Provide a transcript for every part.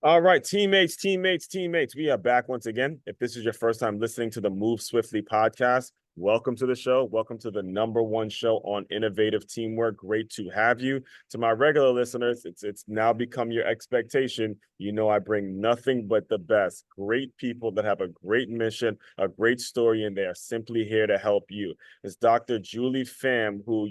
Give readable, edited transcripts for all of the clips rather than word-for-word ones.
All right, teammates. We are back once again. If this is your first time listening to the Move Swiftly podcast, welcome to the show. Welcome to the number one show on innovative teamwork. Great to have you. To my regular listeners, it's now become your expectation. You know I bring nothing but the best. Great people that have a great mission, a great story, and they are simply here to help you. It's Dr. Julie Pham, who,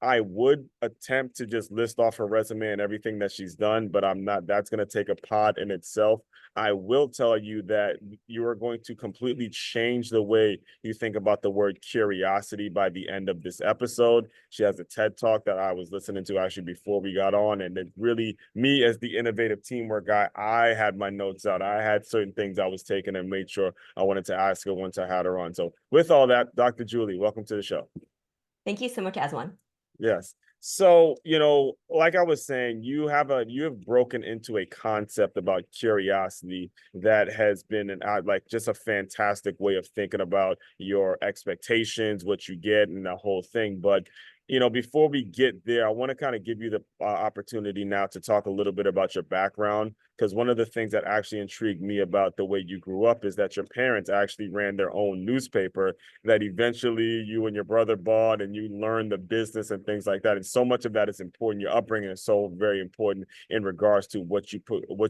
I would attempt to just list off her resume and everything that she's done, but I'm not. That's going to take a pod in itself. I will tell you that you are going to completely change the way you think about the word curiosity by the end of this episode. She has a TED talk that I was listening to actually before we got on, and it really, me as the innovative teamwork guy, I had my notes out. I had certain things I was taking and made sure I wanted to ask her once I had her on. So with all that, Dr. Julie, welcome to the show. Thank you so much, Aswan. Yes. So, like I was saying, you have broken into a concept about curiosity that has been like just a fantastic way of thinking about your expectations, what you get, and the whole thing. But before we get there, I want to kind of give you the opportunity now to talk a little bit about your background, because one of the things that actually intrigued me about the way you grew up is that your parents actually ran their own newspaper that eventually you and your brother bought, and you learned the business and things like that. And so much of that is important. Your upbringing is so very important in regards to what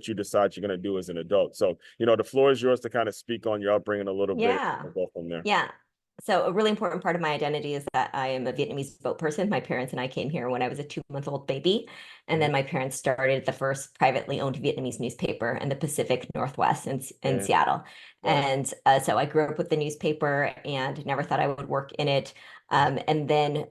you decide you're going to do as an adult. So, the floor is yours to kind of speak on your upbringing a little bit. Yeah, We'll go from there. yeah. So a really important part of my identity is that I am a Vietnamese boat person. My parents and I came here when I was a 2-month-old baby, and then Mhm. my parents started the first privately owned Vietnamese newspaper in the Pacific Northwest in And Seattle. right. And so I grew up with the newspaper and never thought I would work in it. And then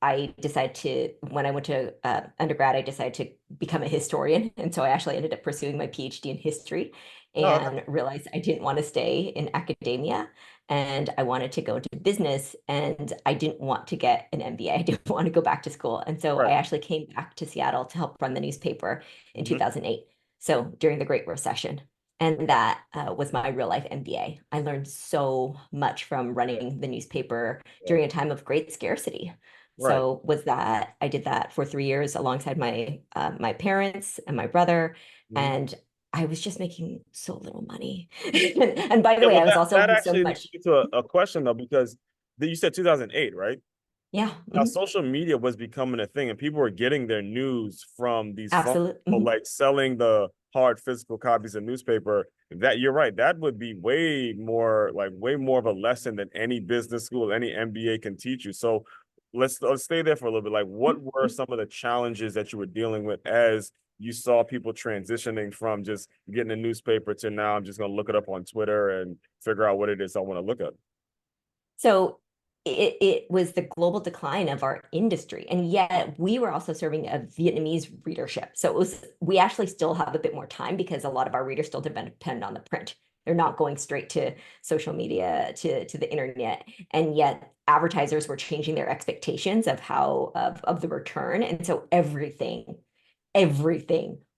I decided to, when I went to undergrad, I decided to become a historian. And so I actually ended up pursuing my PhD in history Oh, okay. and realized I didn't want to stay in academia and I wanted to go into business and I didn't want to get an MBA. I didn't want to go back to school. And so I Right. actually came back to Seattle to help run the newspaper in Mhm. 2008. So during the Great Recession. And that was my real life MBA. I learned so much from running the newspaper Yeah. during a time of great scarcity. Right. So I did that for 3 years alongside my parents and my brother. Mhm. And I was just making so little money. And by the Yeah, way, well, I was also that so actually leads much, me to a question though, because you said 2008, right? yeah, Now, social media was becoming a thing, and people were getting their news from these phones, so, absolutely. like selling the hard physical copies of newspaper. That you're right. That would be way more of a lesson than any business school, any MBA can teach you. So let's stay there for a little bit. Like, what were some of the challenges that you were dealing with as you saw people transitioning from just getting a newspaper to now I'm just going to look it up on Twitter and figure out what it is I want to look at? So it was the global decline of our industry. And yet we were also serving a Vietnamese readership. So we actually still have a bit more time because a lot of our readers still depend on the print. They're not going straight to social media, to the internet. And yet advertisers were changing their expectations of the return. And so everything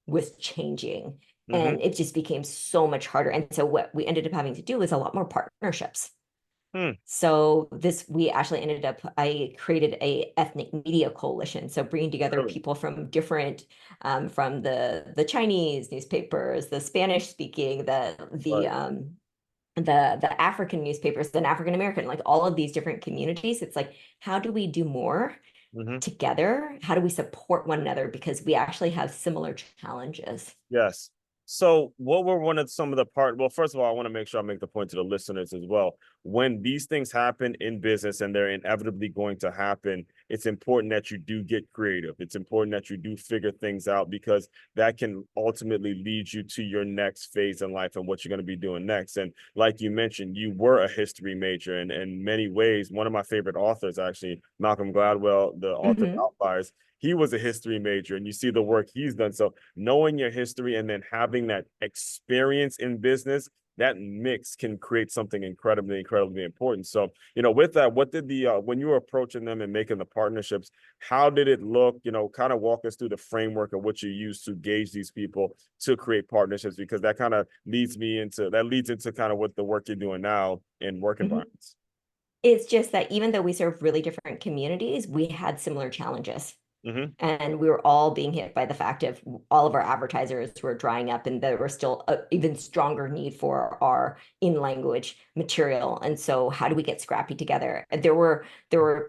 was changing. Mm-hmm. And it just became so much harder. And so what we ended up having to do is a lot more partnerships. Hmm. So we actually I created a ethnic media coalition. So bringing together Really? people from different, from the Chinese newspapers, the Spanish speaking, Right. the African newspapers, the African American, like all of these different communities. It's like, how do we do more Mm-hmm. together? How do we support one another? Because we actually have similar challenges. Yes. So, what were one of some of the part? Well, first of all, I want to make sure I make the point to the listeners as well. When these things happen in business and they're inevitably going to happen, it's important that you do get creative. It's important that you do figure things out because that can ultimately lead you to your next phase in life and what you're going to be doing next. And like you mentioned, you were a history major, and in many ways, one of my favorite authors, actually, Malcolm Gladwell, the author of Mhm. Outliers, he was a history major, and you see the work he's done. So knowing your history and then having that experience in business, that mix can create something incredibly important. So, with that, what did the when you were approaching them and making the partnerships, how did it look? Kind of walk us through the framework of what you use to gauge these people to create partnerships, because that kind of leads into kind of what the work you're doing now in work Mhm. environments. It's just that even though we serve really different communities, we had similar challenges. Hmm. And we were all being hit by the fact of all of our advertisers were drying up, and there was still a even stronger need for our in language material. And so how do we get scrappy together? There were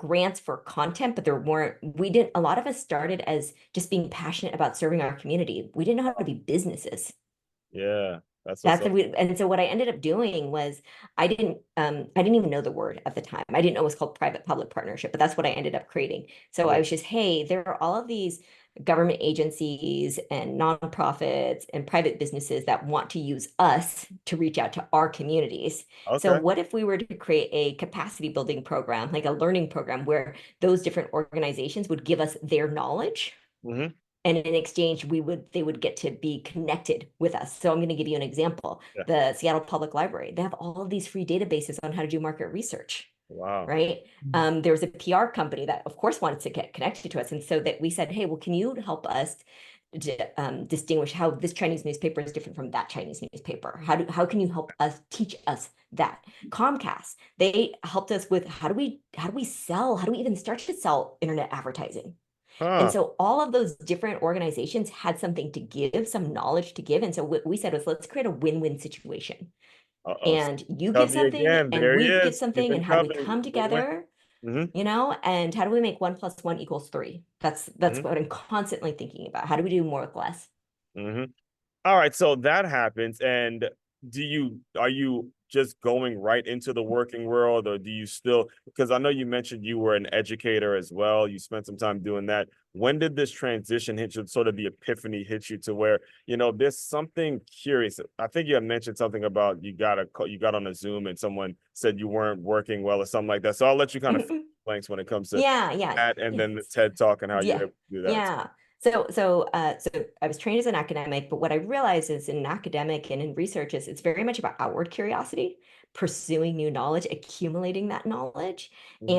grants for content, but there weren't, we didn't, a lot of us started as just being passionate about serving our community. We didn't know how to be businesses. Yeah, that's what's That's up. and so what I ended up doing was I didn't even know the word at the time. I didn't know it was called private public partnership, but that's what I ended up creating. So I Yeah. was just, hey, there are all of these government agencies and nonprofits and private businesses that want to use us to reach out to our communities. So Okay. what if we were to create a capacity building program, like a learning program where those different organizations would give us their knowledge, Hmm. and in exchange they would get to be connected with us. So I'm going to give you an example. Yeah. The Seattle Public Library, they have all of these free databases on how to do market research, Wow. right? There was a PR company that of course wanted to get connected to us, and so that we said, hey, well, can you help us distinguish how this Chinese newspaper is different from that Chinese newspaper? How can you help us teach us that? Comcast, they helped us with how do we even start to sell internet advertising? And Huh. so all of those different organizations had something to give, some knowledge to give. And so what we said was, let's create a win-win situation. Uh-oh. And you get Covey something again. and There he we get is. He's something. been And how do we Covey. come Win-win. together, Hmm. and how do we make 1 + 1 = 3? That's Hmm. what I'm constantly thinking about. How do we do more with less? Hmm. All right, so that happens, and are you just going right into the working world, or do you still, because I know you mentioned you were an educator as well, you spent some time doing that. When did this transition hit you, sort of the epiphany hit you to where, there's something curious. I think you had mentioned something about you got on a Zoom and someone said you weren't working well or something like that. So I'll let you kind of fill in the blanks when it comes to Yeah, yeah, that, and yeah. then the TED Talk and how you're Yeah, able to do that. yeah. So I was trained as an academic, but what I realized is in academic and in research is it's very much about outward curiosity, pursuing new knowledge, accumulating that knowledge. Hmm.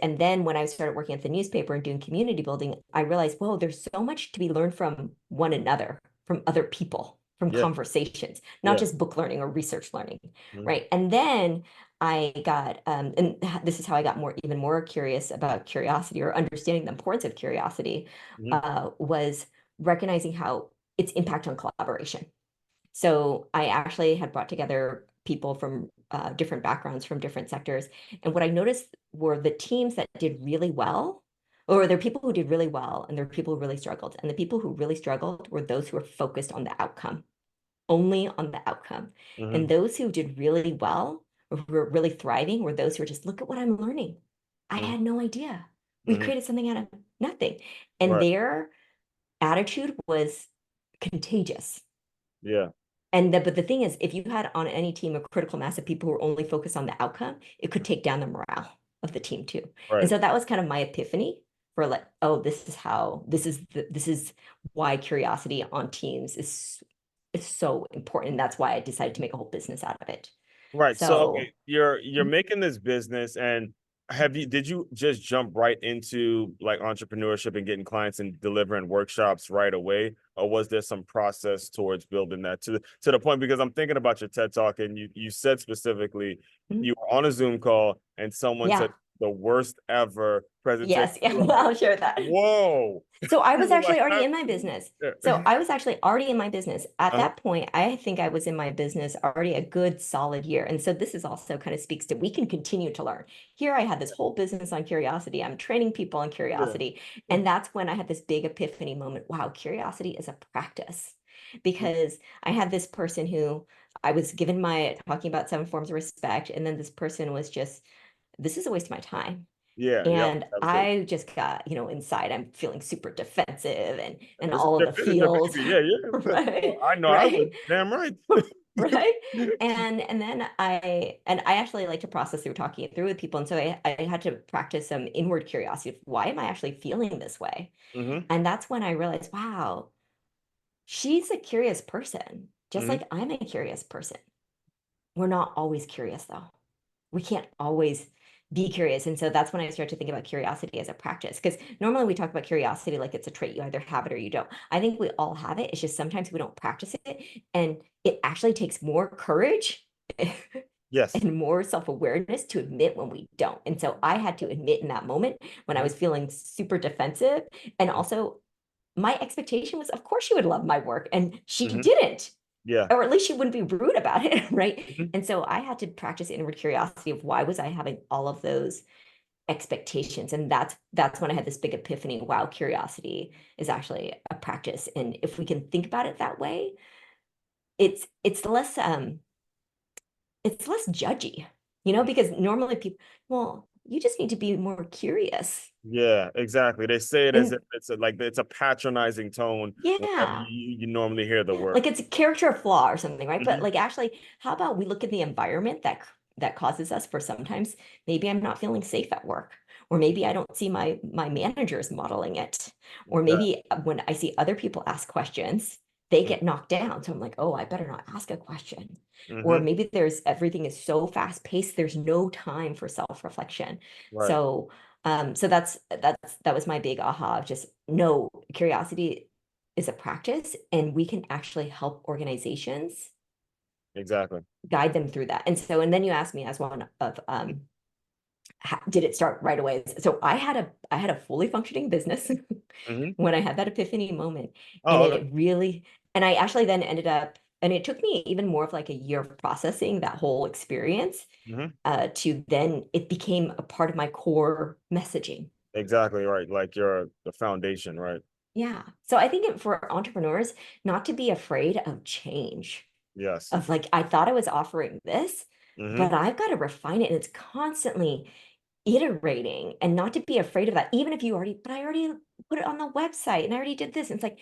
And then when I started working at the newspaper and doing community building, I realized, whoa, there's so much to be learned from one another, from other people, from Yeah, conversations, not yeah. just book learning or research learning, Mhm. right? And then I got, and this is how I got even more curious about curiosity or understanding the importance of curiosity, Mhm. was recognizing how its impact on collaboration. So I actually had brought together people from different backgrounds from different sectors. And what I noticed were the teams that did really well, or there are people who did really well, and there are people who really struggled. And the people who really struggled were those who were focused on the outcome, only on the outcome. And Mhm. those who did really well, or who were really thriving, were those who were just, look at what I'm learning. I Mhm. had no idea. We Mhm. created something out of nothing. And Right. their attitude was contagious. Yeah. But the thing is, if you had on any team a critical mass of people who were only focused on the outcome, it could take down the morale of the team too. And Right. so that was kind of my epiphany for like, oh, this is why curiosity on teams is so important. And that's why I decided to make a whole business out of it. Right. So okay, So you're making this business, and did you just jump right into like entrepreneurship and getting clients and delivering workshops right away, or was there some process towards building that to the point? Because I'm thinking about your TED Talk, and you said specifically mhm, you were on a Zoom call and someone said yeah, the worst ever presentation. yes, yeah, You were like, I'll share that. whoa. So I You was were like, actually already in my business. So I was actually already in my business. At uh-huh. that point, I think I was in my business already a good solid year. And so this is also kind of speaks to we can continue to learn. Here I had this whole business on curiosity. I'm training people on Yeah. curiosity. And that's when I had this big epiphany moment. Wow, curiosity is a practice. Because I had this person who I was given my talking about 7 forms of respect. And then this person was just, this is a waste of my time. Yeah. Yep. And Absolutely. I just got, inside I'm feeling super defensive and It's all of your the business, your feels, baby. Yeah, yeah. right? I know I Right? would. Damn right. Right. And then I actually like to process through talking it through with people. And so I had to practice some inward curiosity of why am I actually feeling this way? Hmm. And that's when I realized, wow, she's a curious person, just Hmm. like I'm a curious person. We're not always curious though. We can't always be curious. And so that's when I start to think about curiosity as a practice. Because normally we talk about curiosity like it's a trait. You either have it or you don't. I think we all have it. It's just sometimes we don't practice it. And it actually takes more courage Yes. and more self-awareness to admit when we don't. And so I had to admit in that moment when I Mhm. was feeling super defensive. And also, my expectation was, of course, she would love my work. And she Mhm. didn't, Yeah. or at least she wouldn't be rude about it. Right. Mhm. And so I had to practice inward curiosity of why was I having all of those expectations. And that's when I had this big epiphany. Wow, curiosity is actually a practice. And if we can think about it that way, it's less it's less judgy, because normally people, well, you just need to be more curious. Yeah, exactly. They say it as And if like it's a patronizing tone whenever yeah, you normally hear the word. like it's a character flaw or something, right? But Mhm. like actually, how about we look at the environment that causes us for sometimes maybe I'm not feeling safe at work, or maybe I don't see my managers modeling it, or Exactly. maybe when I see other people ask questions, they Mhm. get knocked down. So I'm like, oh, I better not ask a question. Or Mhm. maybe there's everything is so fast paced, there's no time for self-reflection. Right. So that was my big aha of just no, curiosity is a practice, and we can actually help organizations Exactly. guide them through that. And then you asked me as one of did it start right away? So I had a fully functioning business Mhm. when I had that epiphany moment, and Oh, okay. I actually then ended up, and it took me even more of like a year of processing that whole experience, Mhm. to then it became a part of my core messaging. Exactly right. Like you're the foundation, right? Yeah. So I think for entrepreneurs, not to be afraid of change, Yes. of like, I thought I was offering this, Mhm. but I've got to refine it. And it's constantly iterating, and not to be afraid of that. Even if but I already put it on the website and I already did this. And it's like,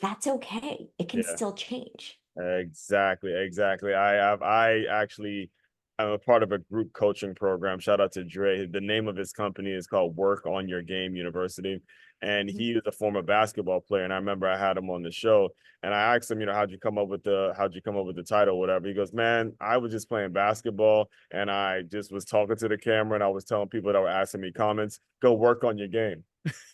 that's okay. It can Yeah. still change. Exactly, exactly. I actually I'm a part of a group coaching program. Shout out to Dre. The name of his company is called Work on Your Game University. And Mhm. he is a former basketball player. And I remember I had him on the show and I asked him, how'd you come up with the title, whatever. He goes, man, I was just playing basketball and I just was talking to the camera and I was telling people that were asking me comments, go work on your game.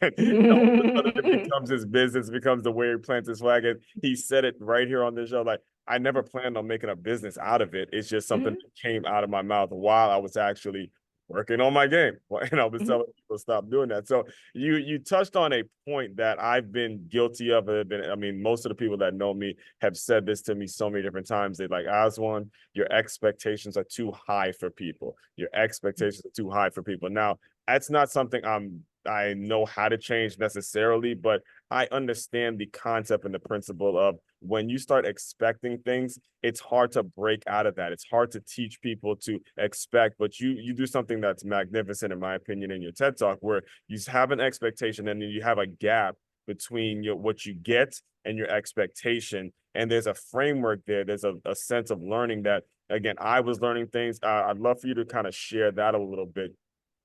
And all of a sudden it becomes his business, becomes the way he plants his flag. And he said it right here on this show. Like, I never planned on making a business out of it. It's just something Mhm. that came out of my mouth while I was actually working on my game. And I was Mhm. telling people to stop doing that. So you touched on a point that I've been guilty of. I mean, most of the people that know me have said this to me so many different times. They like, Aswan, your expectations are too high for people. Your expectations are too high for people. Now, that's not something I know how to change necessarily, but I understand the concept and the principle of when you start expecting things, it's hard to break out of that. It's hard to teach people to expect, but you do something that's magnificent, in my opinion, in your TED Talk, where you have an expectation and then you have a gap between what you get and your expectation. And there's a framework there. There's a sense of learning that, again, I was learning things. I'd love for you to kind of share that a little bit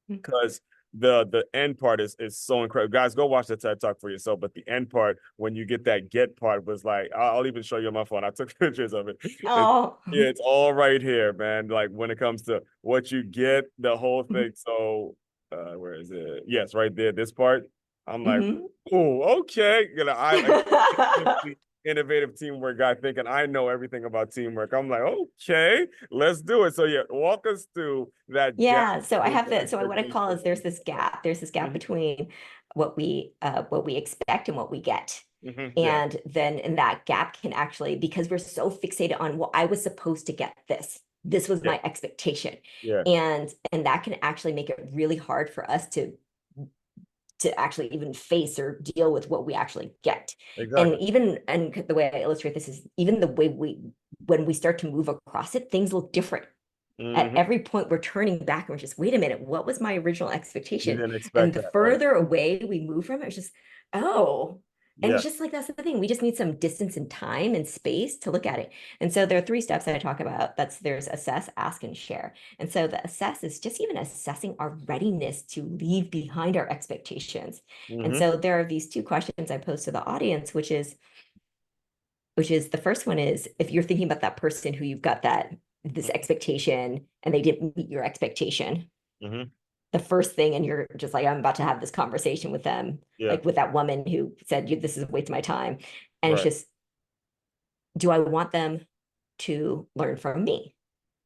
because the end part is so incredible. Guys, go watch the TED Talk for yourself. But the end part, when you get that get part, was like I'll even show you on my phone. I took pictures of it. Oh. Yeah, it's all right here, man. Like when it comes to what you get, the whole thing. So where is it? Yes, right there. This part. I'm like, Mhm. oh, okay. The innovative teamwork guy thinking I know everything about teamwork. I'm like, okay, let's do it. So yeah, walk us through that gap Yeah, so I between have the so what I expectation call and is what you get. there's this gap Mhm, between what we expect and what we get. mhm, yeah, And then in that gap can actually, because we're so fixated on, well, I was supposed to get this. This was yeah, my expectation. yeah, And that can actually make it really hard for us to actually even face or deal with what we actually get. exactly. And the way I illustrate this is even the way when we start to move across it, things look different. At Hmm. every point we're turning back and we're just, wait a minute, what was my original You expectation? didn't And expect the that, right? further away we move from it, it's just, oh. And it's Yeah. just like that's the thing. We just need some distance and time and space to look at it. And so there are three steps that I talk about. There's assess, ask, and share. And so the assess is just even assessing our readiness to leave behind our expectations. And Hmm. so there are these two questions I pose to the audience, which is the first one is, if you're thinking about that person who you've got this expectation and they didn't meet your expectation, Hmm. the first thing, and you're just like, I'm about to have this conversation with them, Yeah. like with that woman who said, this is a waste of my time. And it's Right. just, do I want them to learn from me?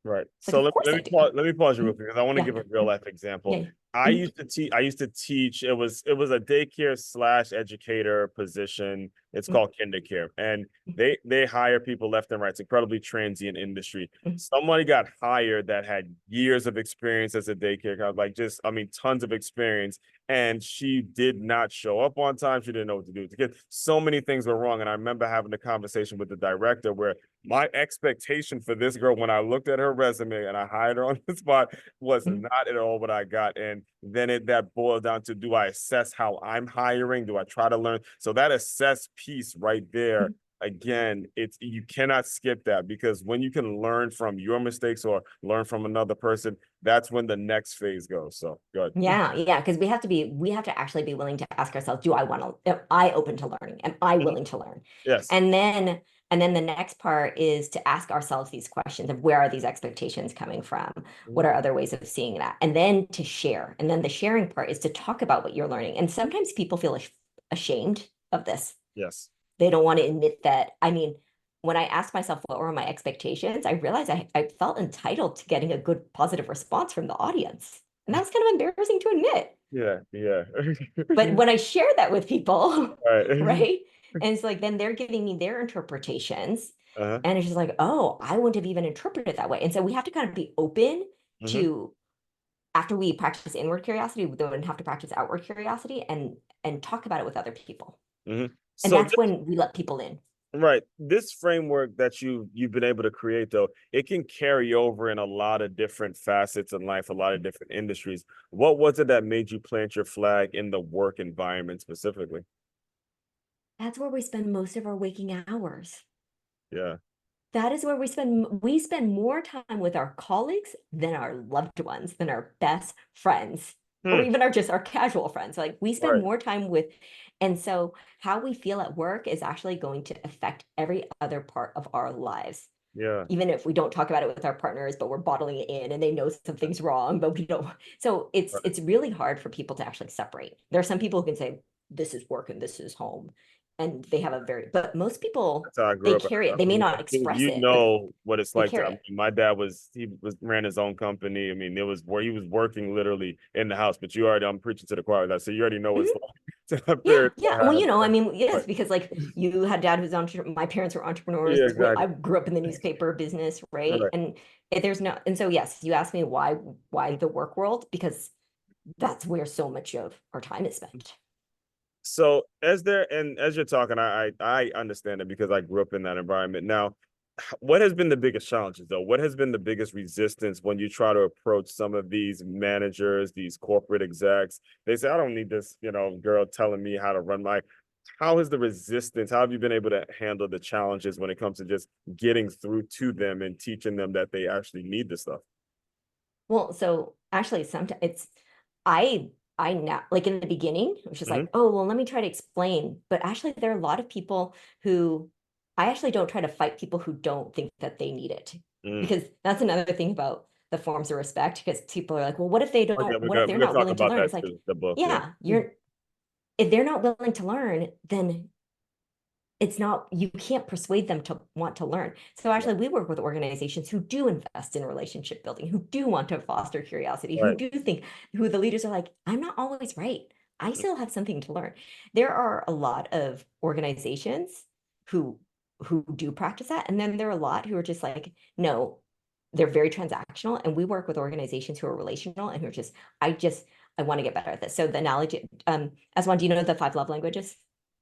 Right. It's like, So of course I do. let me pause you real Mhm. quick because I want to Yeah. give a real life example. Yeah. Mhm. I used to teach. It was a daycare slash educator position. It's Mhm. called kindercare, and they hire people left and right. It's incredibly transient industry. Mhm. Somebody got hired that had years of experience as a daycare, like just I mean tons of experience, and she did not show up on time. She didn't know what to do with the kid. So many things were wrong, and I remember having a conversation with the director where my expectation for this girl when I looked at her resume and I hired her on the spot was Mhm. not at all what I got. And then that boiled down to, do I assess how I'm hiring? Do I try to learn? So that assess piece right there, Mhm. again, it's you cannot skip that, because when you can learn from your mistakes or learn from another person, that's when the next phase goes. So good. Yeah, yeah, because we have to actually be willing to ask ourselves, do I want to, am I open to learning? Am I willing to learn? Yes. And then, and then the next part is to ask ourselves these questions of where are these expectations coming from? What Mhm. are other ways of seeing that? And then to share. And then the sharing part is to talk about what you're learning. And sometimes people feel ashamed of this. Yes. They don't want to admit that. I mean, when I asked myself what were my expectations, I realized I felt entitled to getting a good positive response from the audience. And that was kind of embarrassing to admit. Yeah. Yeah. But when I share that with people, All right. right? And it's like then they're giving me their interpretations. Uh-huh. And it's just like, oh, I wouldn't have even interpreted it that way. And so we have to kind of be open Hmm. to after we practice inward curiosity, we then have to practice outward curiosity and talk about it with other people. Hmm. And So that's when we let people in. right. This framework that you've been able to create, though, it can carry over in a lot of different facets in life, a lot of different industries. What was it that made you plant your flag in the work environment specifically? That's where we spend most of our waking hours. Yeah. That is where we spend more time with our colleagues than our loved ones, than our best friends, or Hmm. even our just our casual friends. Like we spend Right. more time with, and so how we feel at work is actually going to affect every other part of our lives. Yeah. Even if we don't talk about it with our partners, but we're bottling it in and they know something's wrong, but we don't. So Right. it's really hard for people to actually separate. There are some people who can say, this is work and this is home. And they have a very, but most people, That's how I they grew up. carry it. I They may mean, not express you it, but know what it's they like to. I carry mean, it. my dad was ran his own company. I mean, it was where he was working literally in the house. But you already, I'm preaching to the choir with that, so you already know what Mhm. it's like to have Yeah, parents yeah. that Well, have. I mean, yes, Right. because like you had dad who's entre my parents were entrepreneurs. Yeah. I Exactly. grew up in the newspaper business, right? Right. And there's no, and so yes, you asked me why the work world? Because that's where so much of our time is spent. So as you're talking, I understand it because I grew up in that environment. Now, what has been the biggest challenges though? What has been the biggest resistance when you try to approach some of these managers, these corporate execs? They say, I don't need this, girl telling me how to run my. How is the resistance? How have you been able to handle the challenges when it comes to just getting through to them and teaching them that they actually need this stuff? Well, so actually sometimes it's I I now like in the beginning, it was just Hmm. like, oh well, let me try to explain. But actually there are a lot of people who I actually don't try to fight people who don't think that they need it. Mm. Because that's another thing about the forms of respect, because people are like, well, what if they Okay, don't, what if they're we're gonna not talk willing to about learn? that It's like, too. The book, yeah. yeah, you're if they're not willing to learn, then it's not you can't persuade them to want to learn. So Right. actually we work with organizations who do invest in relationship building, who do want to foster curiosity, who Right. do think who the leaders are like, I'm not always right, I still have something to learn. There are a lot of organizations who do practice that, and then there are a lot who are just like, no, they're very transactional. And we work with organizations who are relational and who are just I want to get better at this. So the analogy, as one, do you know the five love languages?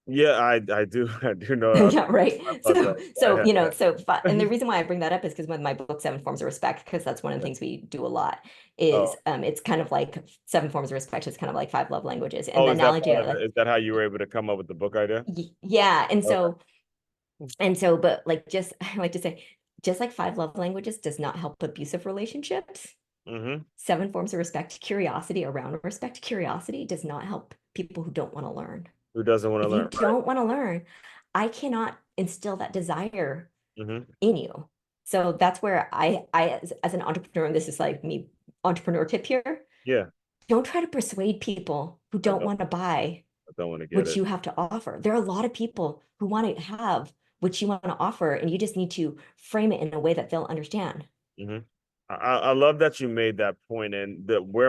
Yeah, I do. I do know. Yeah, right. I love that. I have that. And the reason why I bring that up is because with my book, Seven Forms of Respect, because that's one of the Yeah. things we do a lot, is Oh, it's kind of like seven forms of respect is kind of like five love languages. And oh, the is that analogy part I of it? like, Is that how you were able to come up with the book idea? yeah. Okay. But like just I like to say, just like five love languages does not help abusive relationships, Mm-hmm. seven forms of respect, curiosity around respect, curiosity does not help people who don't want to learn. Who doesn't want to If you learn? Right. don't want to learn, I cannot instill that desire Mm-hmm. in you. So that's where as an entrepreneur, and this is like me, entrepreneur tip here, Yeah, don't try to persuade people who I don't don't. want to buy I don't want to get what it. you have to offer. There are a lot of people who want to have what you want to offer, and you just need to frame it in a way that they'll understand. Mm-hmm. I love that you made that point, and that where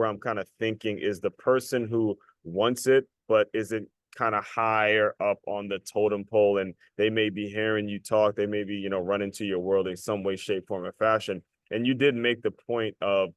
I'm kind of thinking is the person who wants it, but isn't kind of higher up on the totem pole, and they may be hearing you talk, they may be, run into your world in some way, shape, form, or fashion. And you did make the point of,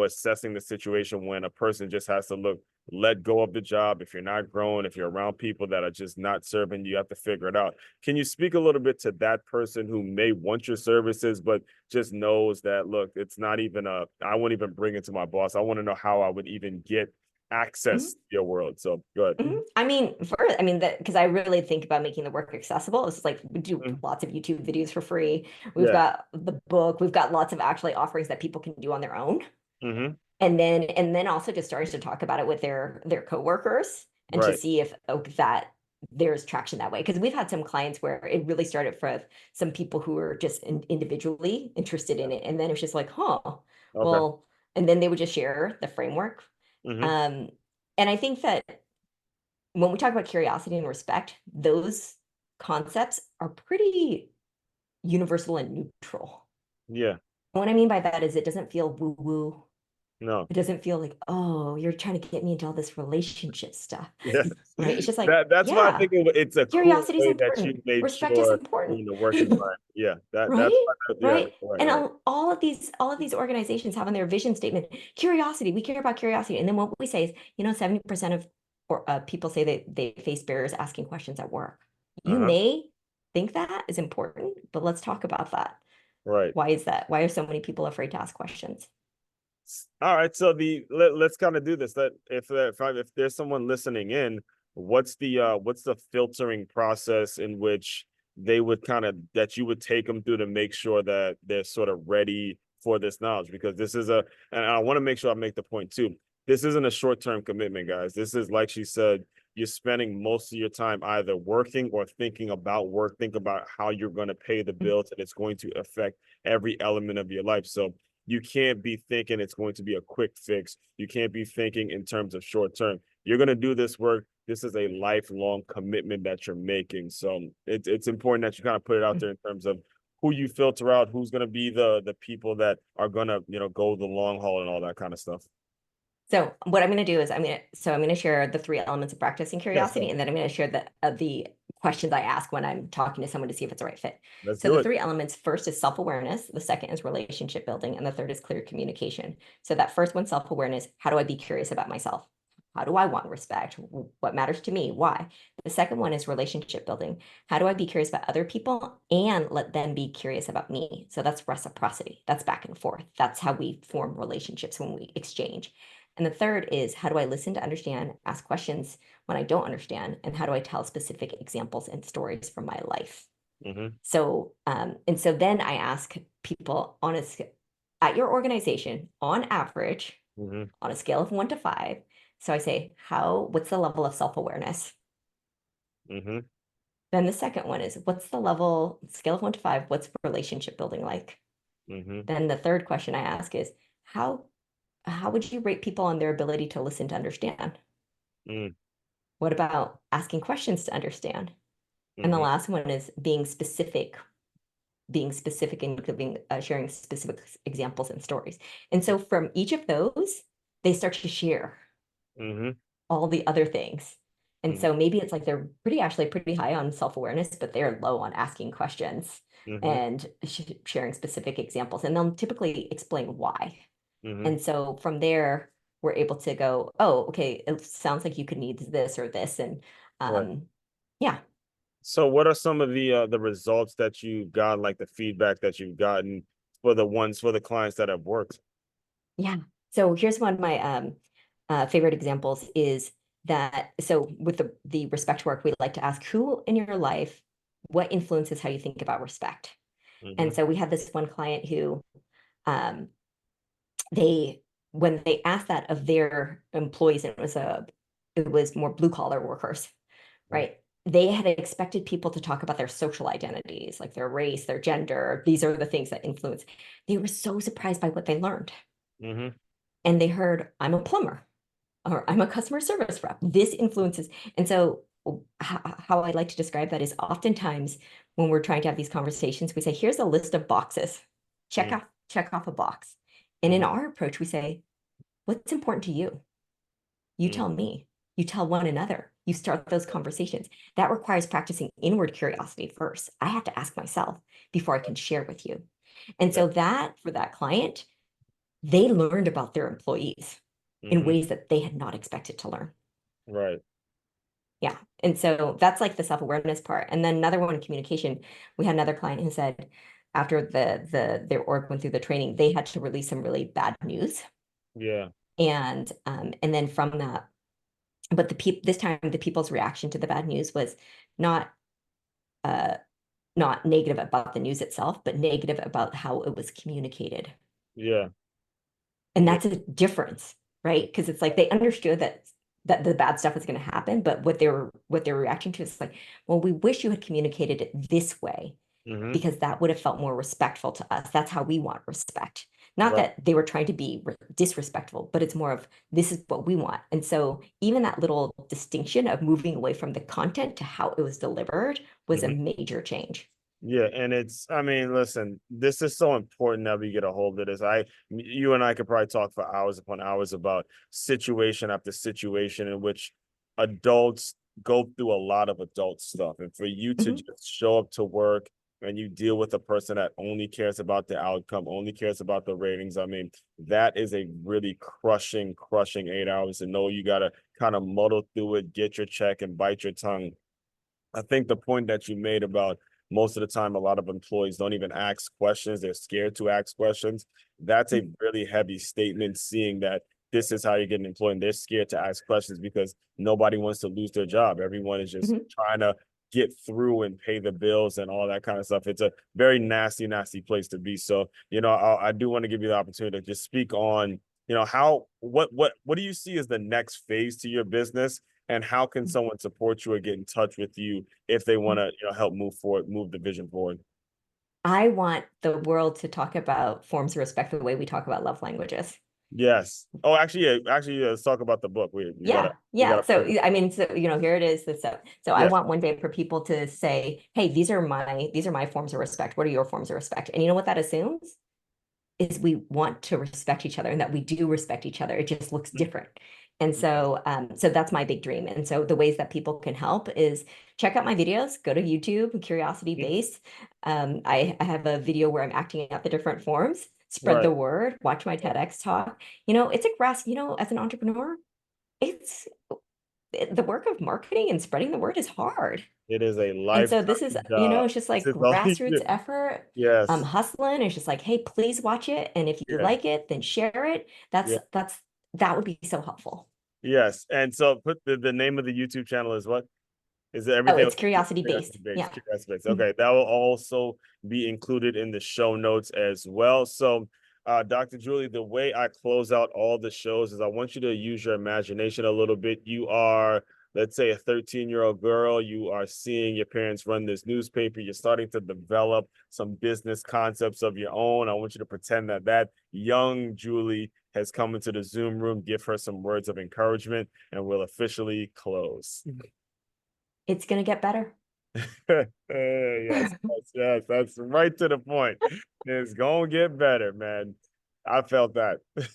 assessing the situation when a person just has to let go of the job. If you're not growing, if you're around people that are just not serving, you have to figure it out. Can you speak a little bit to that person who may want your services, but just knows that, look, it's not even I won't even bring it to my boss. I want to know how I would even get access to your world. So good. I mean, because I really think about making the work accessible. It's like we do Mhm. lots of YouTube videos for free. We've Yeah. got the book. We've got lots of actually offerings that people can do on their own. Hmm. And then also just starting to talk about it with their coworkers and to Right. see if that there's traction that way. Because we've had some clients where it really started for some people who were just individually interested in it. And then it's just like, huh, Okay. well, and then they would just share the framework. Hmm. Um, and I think that when we talk about curiosity and respect, those concepts are pretty universal and neutral. Yeah. And what I mean by that is it doesn't feel woo-woo. No. It doesn't feel like, oh, you're trying to get me into all this relationship stuff, Yeah. right? It's just like, That's why I yeah, think it's a cool curiosity is way that you important. made Respect is sure important. the work environment. Yeah. That's Right? yeah. Right? Right. And Right. all of these organizations have on their vision statement, curiosity. We care about curiosity. And then what we say is, 70% of people say that they face barriers asking questions at work. You Uh-huh. may think that is important, but let's talk about that. Right. Why is that? Why are so many people afraid to ask questions? All right, so let's kind of do this. That if there's someone listening in, what's the filtering process in which they would kind of that you would take them through to make sure that they're sort of ready for this knowledge? Because this is and I want to make sure I make the point too. This isn't a short-term commitment, guys. This is, like she said, you're spending most of your time either working or thinking about work, think about how you're going to pay the bills, and it's going to affect every element of your life. So you can't be thinking it's going to be a quick fix. You can't be thinking in terms of short term. You're going to do this work. This is a lifelong commitment that you're making. So it's important that you kind of put it out there in terms of who you filter out, who's going to be the people that are going to, go the long haul and all that kind of stuff. So what I'm going to do is I'm going to share the three elements of practicing Yes, curiosity, and then I'm going to share the questions I ask when I'm talking to someone to see if it's the right fit. let's So do the it. three elements, first is self-awareness, the second is relationship building, and the third is clear communication. So that first one, self-awareness, how do I be curious about myself? How do I want respect? What matters to me? Why? The second one is relationship building. How do I be curious about other people and let them be curious about me? So that's reciprocity. That's back and forth. That's how we form relationships when we exchange. And the third is how do I listen to understand, ask questions when I don't understand, and how do I tell specific examples and stories from my life? Hmm. So then I ask people at your organization, on average, Hmm. on a scale of 1 to 5. So I say, what's the level of self-awareness? Hmm. Then the second one is, what's the scale of 1 to 5, what's relationship building like? Hmm. Then the third question I ask is, how how would you rate people on their ability to listen to understand? Hmm. What about asking questions to understand? And the Hmm. last one is being specific and giving sharing specific examples and stories. And so from each of those, they start to share Hmm. all the other things. And Hmm. so maybe it's like they're pretty actually high on self-awareness, but they're low on asking questions Hmm. and sharing specific examples. And they'll typically explain why. Hmm. And so from there, we're able to go, oh, okay, it sounds like you could need this or this. And Right. um, yeah, So what are some of the results that you've gotten, like the feedback that you've gotten for the clients that have worked? yeah. So here's one of my favorite examples is that, so with the respect work, we like to ask who in your life, what influences how you think about respect? And Hmm. so we had this one client who um, they, when they asked that of their employees, and it was more blue collar workers, right? They had expected people to talk about their social identities, like their race, their gender. These are the things that influence. They were so surprised by what they learned. Hmm. And they heard, I'm a plumber or I'm a customer service rep. This influences. And so, how I like to describe that is oftentimes when we're trying to have these conversations, we say, here's a list of boxes. Check Hmm. off check off a box. And in our approach, we say, what's important to you? You tell me. You tell one another. You start those conversations. That requires practicing inward curiosity first. I have to ask myself before I can share with you. And Yeah. so that for that client, they learned about their employees in Mm-hmm. ways that they had not expected to learn. Right. Yeah. And so that's like the self-awareness part. And then another one in communication, we had another client who said after their org went through the training, they had to release some really bad news. Yeah. And then from that, but this time the people's reaction to the bad news was not uh not negative about the news itself, but negative about how it was communicated. Yeah. And Yeah. that's a difference, right? Because it's like they understood that the bad stuff was going to happen, but what they were reacting to is like, well, we wish you had communicated it this way Mm-hmm. because that would have felt more respectful to us. That's how we want respect. Not Right. that they were trying to be disrespectful, but it's more of this is what we want. And so even that little distinction of moving away from the content to how it was delivered was a Mm-hmm. major change. Yeah, and I mean, listen, this is so important that we get a hold of this. You and I could probably talk for hours upon hours about situation after situation in which adults go through a lot of adult stuff. And for you to Mhm. just show up to work and you deal with a person that only cares about the outcome, only cares about the ratings, I mean, that is a really crushing 8 hours. And know you got to kind of muddle through it, get your check and bite your tongue. I think the point that you made about most of the time, a lot of employees don't even ask questions. They're scared to ask questions. That's a really heavy statement, seeing that this is how you get an employee. And they're scared to ask questions because nobody wants to lose their job. Everyone is just Mhm. trying to get through and pay the bills and all that kind of stuff. It's a very nasty place to be. So, I do want to give you the opportunity to just speak on, how what do you see as the next phase to your business? And how can someone support you or get in touch with you if they want to, help move the vision forward? I want the world to talk about forms of respect the way we talk about love languages. Yes. Oh, actually, let's talk about the book. We gotta Yeah, we yeah. gotta So pivot. I mean, so here it is. So I Yes. want one day for people to say, "Hey, these are my forms of respect. What are your forms of respect?" And you know what that assumes is we want to respect each other and that we do respect each other. It just looks different. And so that's my big dream. And so the ways that people can help is check out my videos, go to YouTube, curiosity base. I have a video where I'm acting out the different forms, spread Right. the word, watch my TEDx talk. It's a as an entrepreneur, it's the work of marketing and spreading the word is hard. It is a And so this is, lifetime job. it's just This like is all you grassroots do. effort, Yes. hustling. It's just like, hey, please watch it. And if you Yeah. like it, then share it. That's Yeah. that would be so helpful. Yes. And so put the name of the YouTube channel is what? Is it Oh, everything? it's curiosity based. Curiosity based. Yeah. Curiosity based. Mhm. Okay, that will also be included in the show notes as well. So, Dr. Julie, the way I close out all the shows is I want you to use your imagination a little bit. You are, let's say, a 13-year-old girl. You are seeing your parents run this newspaper. You're starting to develop some business concepts of your own. I want you to pretend that young Julie has come into the Zoom room. Give her some words of encouragement, and we'll officially close. It's gonna get better. Yes, yes, that's right to the point. It's gonna get better, man. I felt that. Did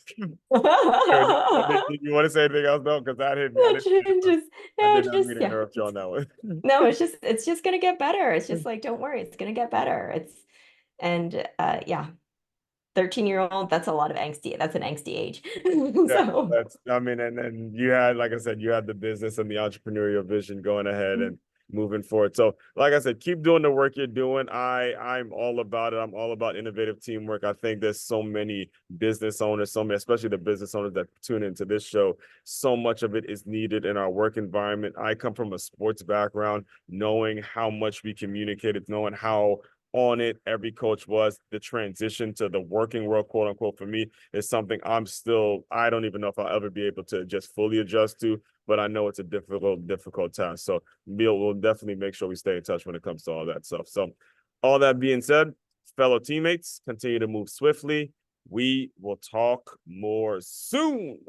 you want to say anything else? No, because that hit me. Just, I yeah, did not just mean to yeah. interrupt you on that one. No, it's just gonna get better. It's just like, don't worry, it's gonna get better. And yeah, 13-year-old, that's a lot of angsty. That's an angsty age. Yeah, So I mean, and you had, like I said, you had the business and the entrepreneurial vision going ahead and moving forward. So, like I said, keep doing the work you're doing. I'm all about it. I'm all about innovative teamwork. I think there's so many business owners, especially the business owners that tune into this show. So much of it is needed in our work environment. I come from a sports background, knowing how much we communicated, knowing how on it every coach was. The transition to the working world, quote unquote, for me is something I don't even know if I'll ever be able to just fully adjust to, but I know it's a difficult task. So we'll definitely make sure we stay in touch when it comes to all that stuff. So all that being said, fellow teammates, continue to move swiftly. We will talk more soon.